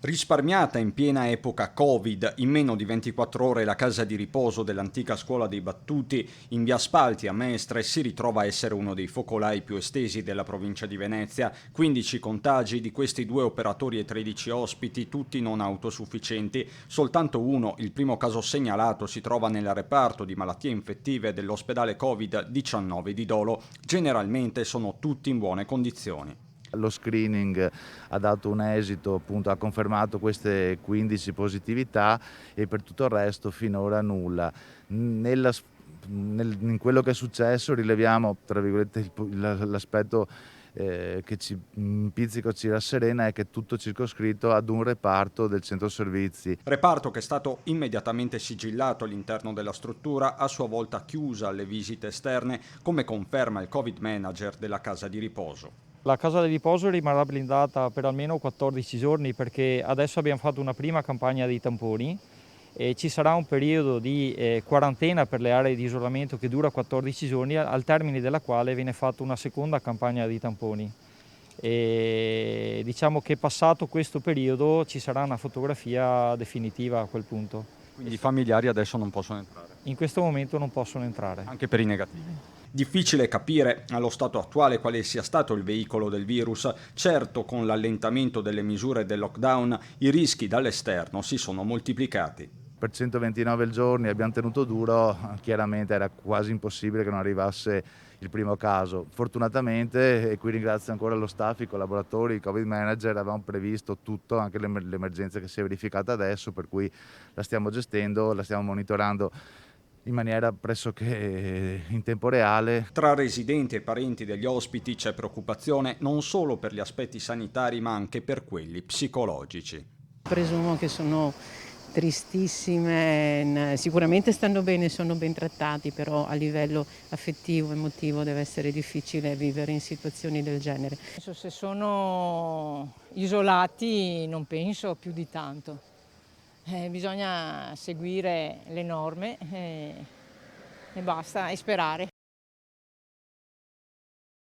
Risparmiata in piena epoca Covid, in meno di 24 ore la casa di riposo dell'antica scuola dei Battuti in via Spalti a Mestre si ritrova a essere uno dei focolai più estesi della provincia di Venezia. 15 contagi, di questi 2 operatori e 13 ospiti, tutti non autosufficienti. Soltanto uno, il primo caso segnalato, si trova nel reparto di malattie infettive dell'ospedale Covid-19 di Dolo. Generalmente sono tutti in buone condizioni. Lo screening ha dato un esito, appunto, ha confermato queste 15 positività e per tutto il resto finora nulla. In quello che è successo rileviamo, tra virgolette, l'aspetto che ci pizzica o ci rasserena è che è tutto circoscritto ad un reparto del centro servizi. Reparto che è stato immediatamente sigillato all'interno della struttura, a sua volta chiusa alle visite esterne, come conferma il Covid Manager della casa di riposo. La casa di riposo rimarrà blindata per almeno 14 giorni perché adesso abbiamo fatto una prima campagna di tamponi e ci sarà un periodo di quarantena per le aree di isolamento che dura 14 giorni, al termine della quale viene fatta una seconda campagna di tamponi. E diciamo che passato questo periodo ci sarà una fotografia definitiva a quel punto. Quindi i familiari adesso non possono entrare, In questo momento non possono entrare. anche per i negativi. Difficile capire allo stato attuale quale sia stato il veicolo del virus. Certo, con l'allentamento delle misure del lockdown, i rischi dall'esterno si sono moltiplicati. Per 129 giorni abbiamo tenuto duro, chiaramente era quasi impossibile che non arrivasse il primo caso. Fortunatamente, e qui ringrazio ancora lo staff, i collaboratori, i Covid Manager, avevamo previsto tutto, anche l'emergenza che si è verificata adesso, per cui la stiamo gestendo, la stiamo monitorando in maniera pressoché in tempo reale. Tra residenti e parenti degli ospiti c'è preoccupazione non solo per gli aspetti sanitari ma anche per quelli psicologici. Presumo che sono tristissime, sicuramente stanno bene, sono ben trattati, però a livello affettivo, emotivo deve essere difficile vivere in situazioni del genere. Se sono isolati non penso più di tanto. Bisogna seguire le norme e basta, e sperare.